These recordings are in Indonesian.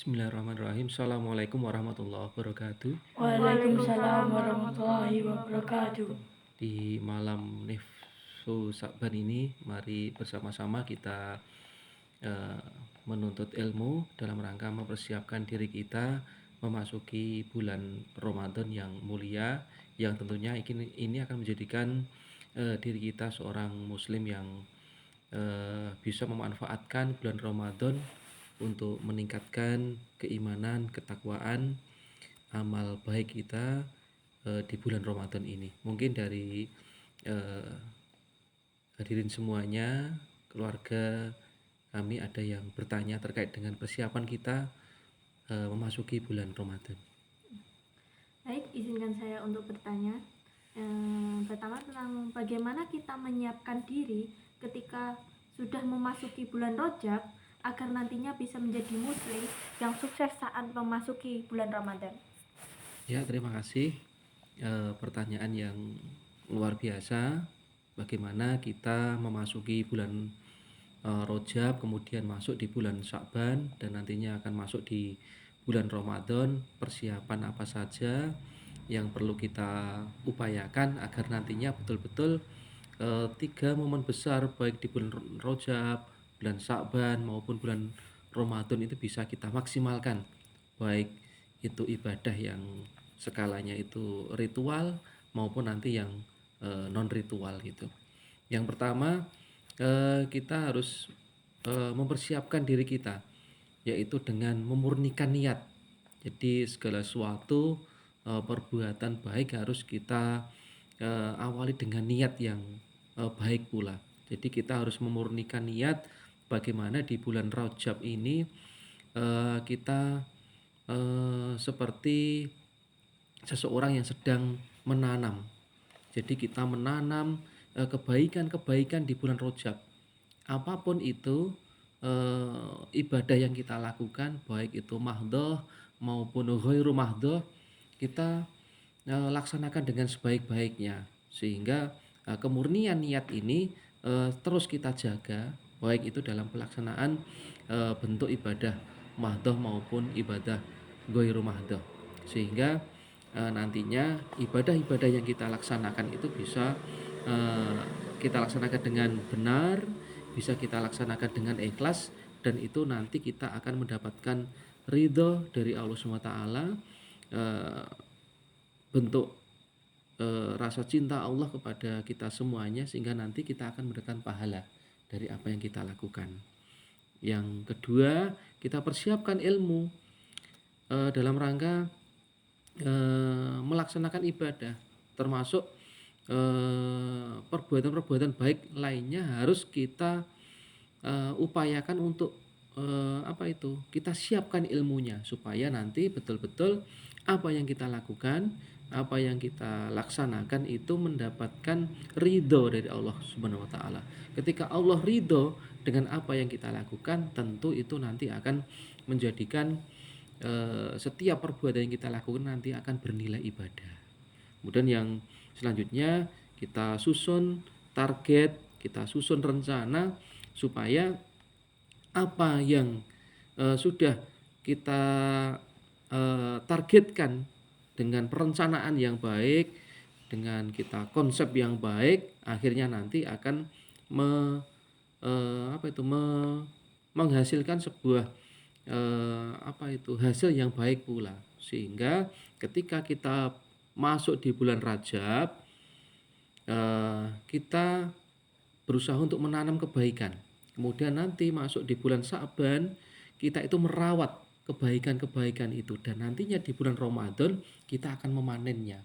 Bismillahirrahmanirrahim. Assalamualaikum warahmatullahi wabarakatuh. Waalaikumsalam warahmatullahi wabarakatuh. Di malam Nifsu Sa'ban ini, mari bersama-sama kita eh, menuntut ilmu dalam rangka mempersiapkan diri kita memasuki bulan Ramadan yang mulia, yang tentunya ini akan menjadikan diri kita seorang Muslim yang bisa memanfaatkan bulan Ramadan untuk meningkatkan keimanan, ketakwaan, amal baik kita di bulan Ramadan ini. Mungkin dari eh, hadirin semuanya, keluarga kami ada yang bertanya terkait dengan persiapan kita memasuki bulan Ramadan. Baik, izinkan saya untuk bertanya. Pertama tentang bagaimana kita menyiapkan diri ketika sudah memasuki bulan Rajab agar nantinya bisa menjadi muslim yang sukses saat memasuki bulan Ramadan. Ya, terima kasih. Pertanyaan yang luar biasa. Bagaimana kita memasuki bulan Rajab, kemudian masuk di bulan Sya'ban, dan nantinya akan masuk di bulan Ramadan. Persiapan apa saja yang perlu kita upayakan agar nantinya betul-betul 3 momen besar baik di bulan Rajab, bulan Sya'ban maupun bulan Ramadan itu bisa kita maksimalkan, baik itu ibadah yang skalanya itu ritual maupun nanti yang non ritual gitu. Yang pertama, kita harus mempersiapkan diri kita, yaitu dengan memurnikan niat. Jadi segala sesuatu perbuatan baik harus kita awali dengan niat yang baik pula. Jadi kita harus memurnikan niat bagaimana di bulan Rajab ini kita seperti seseorang yang sedang menanam. Jadi kita menanam kebaikan-kebaikan di bulan Rajab. Apapun itu ibadah yang kita lakukan, baik itu mahdhoh maupun ghairu mahdhoh, kita laksanakan dengan sebaik-baiknya, sehingga kemurnian niat ini terus kita jaga, baik itu dalam pelaksanaan bentuk ibadah mahdhoh maupun ibadah ghairu mahdhoh, sehingga nantinya ibadah-ibadah yang kita laksanakan itu bisa kita laksanakan dengan benar, bisa kita laksanakan dengan ikhlas, dan itu nanti kita akan mendapatkan ridho dari Allah SWT, bentuk rasa cinta Allah kepada kita semuanya, sehingga nanti kita akan mendapatkan pahala dari apa yang kita lakukan. Yang kedua, kita persiapkan ilmu dalam rangka melaksanakan ibadah, termasuk perbuatan-perbuatan baik lainnya harus kita upayakan untuk kita siapkan ilmunya, supaya nanti betul-betul apa yang kita lakukan, apa yang kita laksanakan itu mendapatkan ridho dari Allah Subhanahu wa taala. Ketika Allah ridho dengan apa yang kita lakukan, tentu itu nanti akan menjadikan setiap perbuatan yang kita lakukan nanti akan bernilai ibadah. Kemudian yang selanjutnya, kita susun target, kita susun rencana supaya apa yang sudah kita targetkan dengan perencanaan yang baik, dengan kita konsep yang baik, akhirnya nanti akan menghasilkan sebuah hasil yang baik pula, sehingga ketika kita masuk di bulan Rajab, kita berusaha untuk menanam kebaikan. Kemudian nanti masuk di bulan Sya'ban, kita itu merawat kebaikan-kebaikan itu, dan nantinya di bulan Ramadan kita akan memanennya,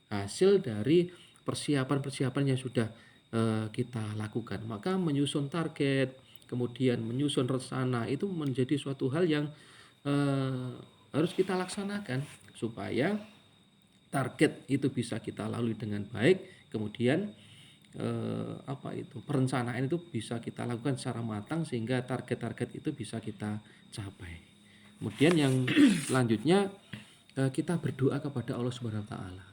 hasil dari persiapan-persiapan yang sudah kita lakukan. Maka menyusun target, kemudian menyusun rencana itu menjadi suatu hal yang harus kita laksanakan supaya target itu bisa kita lalui dengan baik, kemudian perencanaan itu bisa kita lakukan secara matang sehingga target-target itu bisa kita capai. Kemudian yang selanjutnya, kita berdoa kepada Allah Subhanahu wa taala.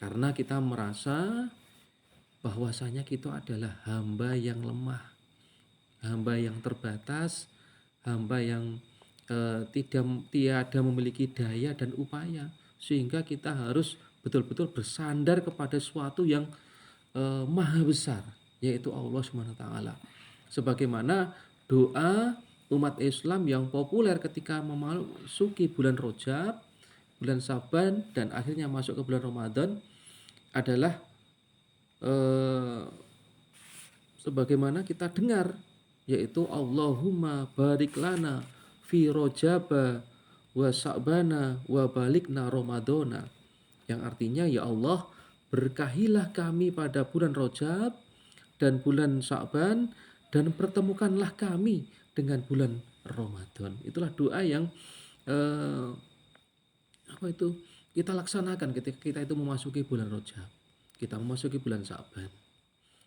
Karena kita merasa bahwasanya kita adalah hamba yang lemah, hamba yang terbatas, hamba yang tiada memiliki daya dan upaya, sehingga kita harus betul-betul bersandar kepada sesuatu yang maha besar, yaitu Allah Subhanahu wa taala. Sebagaimana doa umat Islam yang populer ketika memasuki bulan Rajab, bulan Syaban dan akhirnya masuk ke bulan Ramadan adalah eh, sebagaimana kita dengar, yaitu Allahumma barik lana fi rojaba wa sa'bana wa balikna ramadana, yang artinya ya Allah berkahilah kami pada bulan Rajab dan bulan Sa'ban dan pertemukanlah kami dengan bulan Ramadan. Itulah doa yang eh, apa itu kita laksanakan ketika kita itu memasuki bulan Rajab, kita memasuki bulan Sa'ban.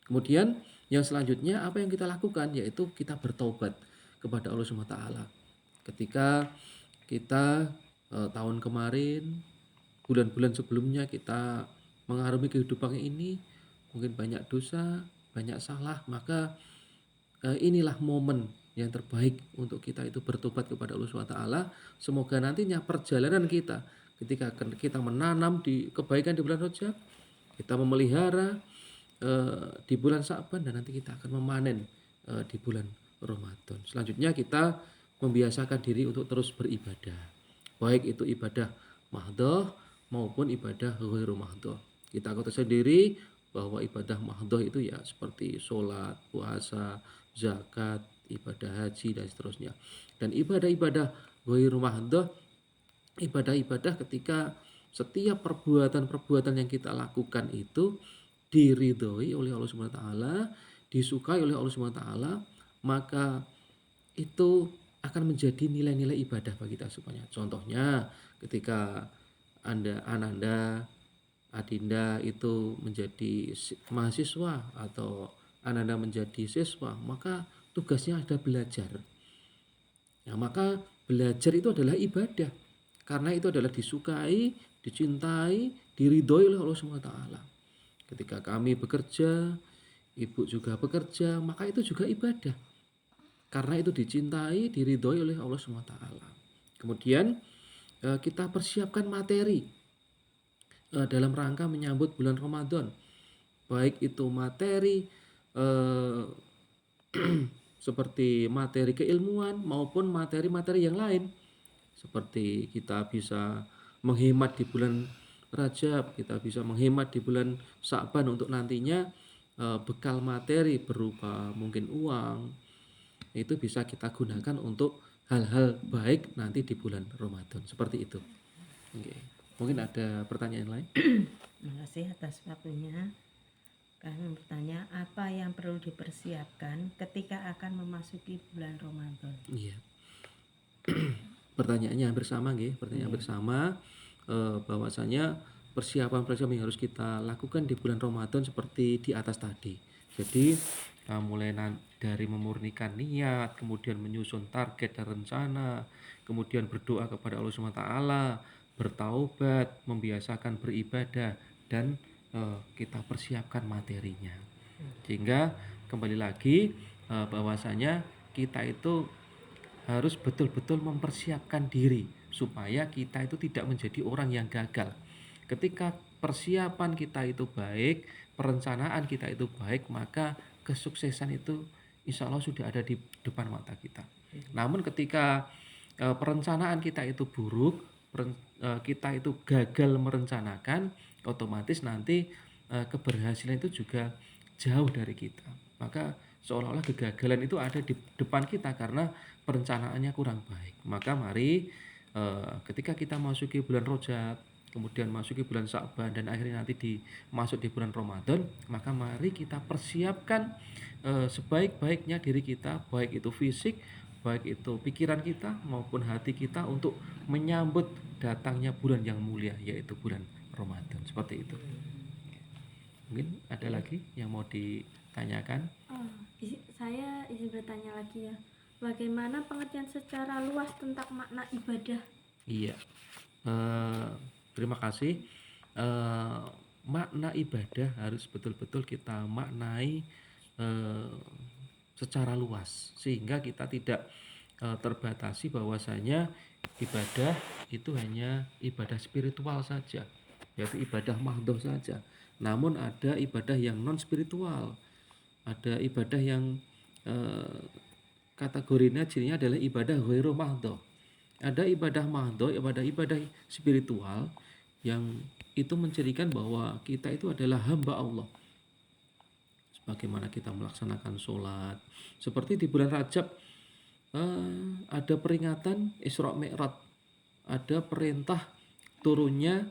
Kemudian yang selanjutnya apa yang kita lakukan, yaitu kita bertobat kepada Allah Subhanahu wa taala. Ketika kita tahun kemarin, bulan-bulan sebelumnya kita mengarungi kehidupan ini mungkin banyak dosa, banyak salah, maka inilah momen yang terbaik untuk kita itu bertobat kepada Allah Subhanahu wa taala. Semoga nantinya perjalanan kita ketika kita menanam di kebaikan di bulan Rajab, kita memelihara di bulan Sa'ban, dan nanti kita akan memanen di bulan Ramadan. Selanjutnya kita membiasakan diri untuk terus beribadah, baik itu ibadah mahdhah maupun ibadah ghairu mahdhah. Kita ketahui sendiri bahwa ibadah mahdhah itu ya seperti sholat, puasa, zakat, ibadah haji dan seterusnya. Dan ibadah-ibadah ghairu mahdhah, ibadah-ibadah ketika setiap perbuatan-perbuatan yang kita lakukan itu diridhoi oleh Allah Subhanahu wa taala, disukai oleh Allah Subhanahu wa taala, maka itu akan menjadi nilai-nilai ibadah bagi kita semuanya. Contohnya ketika Ananda, Adinda itu menjadi mahasiswa atau Ananda menjadi siswa, maka tugasnya ada belajar. Nah, maka belajar itu adalah ibadah, karena itu adalah disukai, dicintai, diridhoi oleh Allah Subhanahu wa taala. Ketika kami bekerja, ibu juga bekerja, maka itu juga ibadah. Karena itu dicintai, diridhoi oleh Allah Subhanahu wa taala. Kemudian kita persiapkan materi dalam rangka menyambut bulan Ramadan. Baik itu materi seperti materi keilmuan maupun materi-materi yang lain. Seperti kita bisa menghemat di bulan Rajab, kita bisa menghemat di bulan Sa'ban untuk nantinya bekal materi berupa mungkin uang, itu bisa kita gunakan untuk hal-hal baik nanti di bulan Ramadan. Seperti itu. Oke. Mungkin ada pertanyaan lain? Terima kasih atas waktunya. Kami bertanya, apa yang perlu dipersiapkan ketika akan memasuki bulan Ramadan? Iya. Pertanyaannya hampir sama, nggih. Pertanyaan bersama bahwasanya persiapan-persiapan yang harus kita lakukan di bulan Ramadan seperti di atas tadi. Jadi mulai dari memurnikan niat, kemudian menyusun target dan rencana, kemudian berdoa kepada Allah Subhanahu wa taala, bertaubat, membiasakan beribadah, dan kita persiapkan materinya. Sehingga kembali lagi bahwasanya kita itu harus betul-betul mempersiapkan diri supaya kita itu tidak menjadi orang yang gagal. Ketika persiapan kita itu baik, perencanaan kita itu baik, maka kesuksesan itu insya Allah sudah ada di depan mata kita. Namun ketika perencanaan kita itu buruk, kita itu gagal merencanakan, otomatis nanti keberhasilan itu juga jauh dari kita. Maka seolah-olah kegagalan itu ada di depan kita karena perencanaannya kurang baik. Maka mari ketika kita masuki bulan Rajab, kemudian masuki bulan Sa'ban, dan akhirnya nanti masuk di bulan Ramadan, maka mari kita persiapkan sebaik-baiknya diri kita, baik itu fisik, baik itu pikiran kita maupun hati kita untuk menyambut datangnya bulan yang mulia, yaitu bulan Ramadan. Seperti itu. Mungkin ada lagi yang mau ditanyakan? Saya izin bertanya lagi ya. Bagaimana pengertian secara luas tentang makna ibadah? Iya. Terima kasih. Makna ibadah harus betul-betul kita maknai secara luas, sehingga kita tidak terbatasi bahwasanya ibadah itu hanya ibadah spiritual saja, yaitu ibadah mahdhah saja. Namun ada ibadah yang non spiritual, ada ibadah yang eh, kategorinya cirinya adalah ibadah ghairu mahdhah. Ada ibadah mahdhah, ibadah spiritual yang itu mencirikan bahwa kita itu adalah hamba Allah. Bagaimana kita melaksanakan sholat. Seperti di bulan Rajab ada peringatan Isra Mi'raj, ada perintah turunnya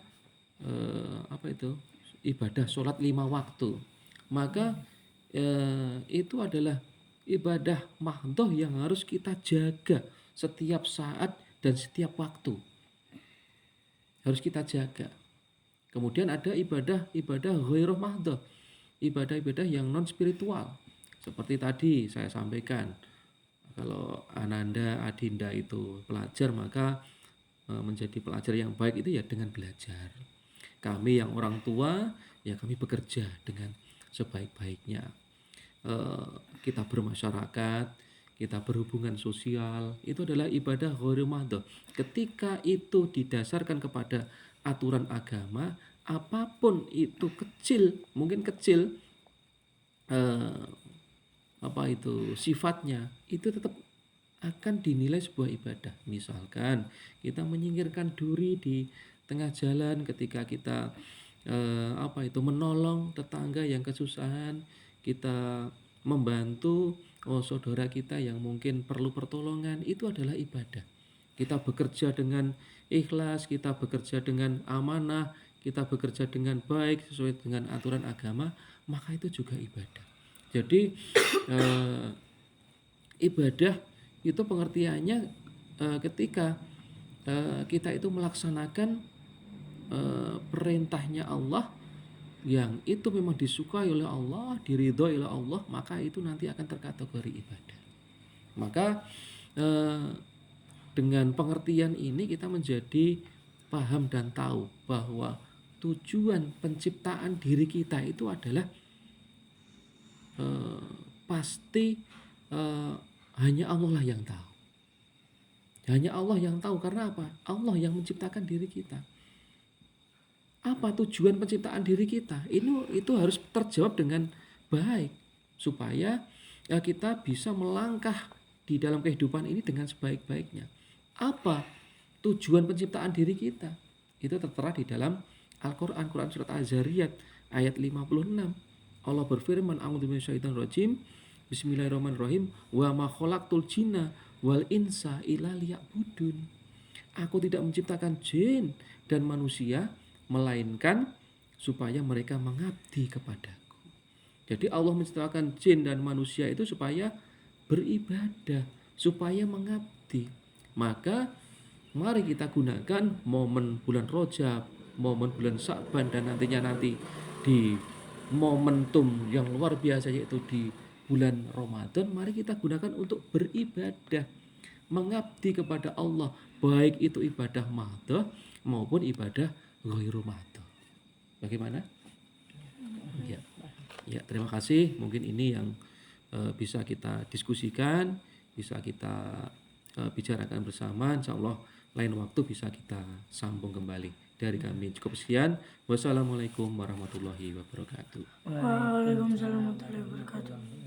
ibadah sholat 5 waktu. Maka itu adalah ibadah mahdhah yang harus kita jaga setiap saat dan setiap waktu. Harus kita jaga. Kemudian ada ibadah ghairu mahdhah, ibadah-ibadah yang non spiritual. Seperti tadi saya sampaikan, kalau Ananda, Adinda itu pelajar, maka menjadi pelajar yang baik itu ya dengan belajar. Kami yang orang tua ya kami bekerja dengan sebaik-baiknya. Kita bermasyarakat, kita berhubungan sosial, itu adalah ibadah ghairu mahdhah. Ketika itu didasarkan kepada aturan agama, apapun itu kecil, mungkin kecil sifatnya, itu tetap akan dinilai sebuah ibadah. Misalkan kita menyingkirkan duri di tengah jalan ketika kita menolong tetangga yang kesusahan, kita membantu saudara kita yang mungkin perlu pertolongan, itu adalah ibadah. Kita bekerja dengan ikhlas, kita bekerja dengan amanah, kita bekerja dengan baik sesuai dengan aturan agama, maka itu juga ibadah. Jadi ibadah itu pengertiannya ketika kita itu melaksanakan perintahnya Allah yang itu memang disukai oleh Allah, diridhoi oleh Allah, maka itu nanti akan terkategori ibadah. Maka dengan pengertian ini kita menjadi paham dan tahu bahwa tujuan penciptaan diri kita itu adalah pasti hanya Allah lah yang tahu. Hanya Allah yang tahu. Karena apa? Allah yang menciptakan diri kita. Apa tujuan penciptaan diri kita? Itu harus terjawab dengan baik supaya kita bisa melangkah di dalam kehidupan ini dengan sebaik-baiknya. Apa tujuan penciptaan diri kita? Itu tertera di dalam Al-Quran, Quran surat Az-Zariyat ayat 56. Allah berfirman, a'udzu minasyaitonir rajim, bismillahirrahmanirrahim, wa ma khalaqtul jinna wal insa illa liya'budun. Aku tidak menciptakan jin dan manusia melainkan supaya mereka mengabdi kepadaku. Jadi Allah menciptakan jin dan manusia itu supaya beribadah, supaya mengabdi. Maka mari kita gunakan momen bulan Rajab, momen bulan Sya'ban, dan nantinya di momentum yang luar biasa yaitu di bulan Ramadan, mari kita gunakan untuk beribadah, mengabdi kepada Allah, baik itu ibadah mahdhah maupun ibadah ghairu mahdhah. Bagaimana? Ya, terima kasih. Mungkin ini yang bisa kita diskusikan, bisa kita bicarakan bersama. Insyaallah lain waktu bisa kita sambung kembali. Dari kami cukup sekian. Wassalamualaikum warahmatullahi wabarakatuh. Waalaikumsalam warahmatullahi wabarakatuh.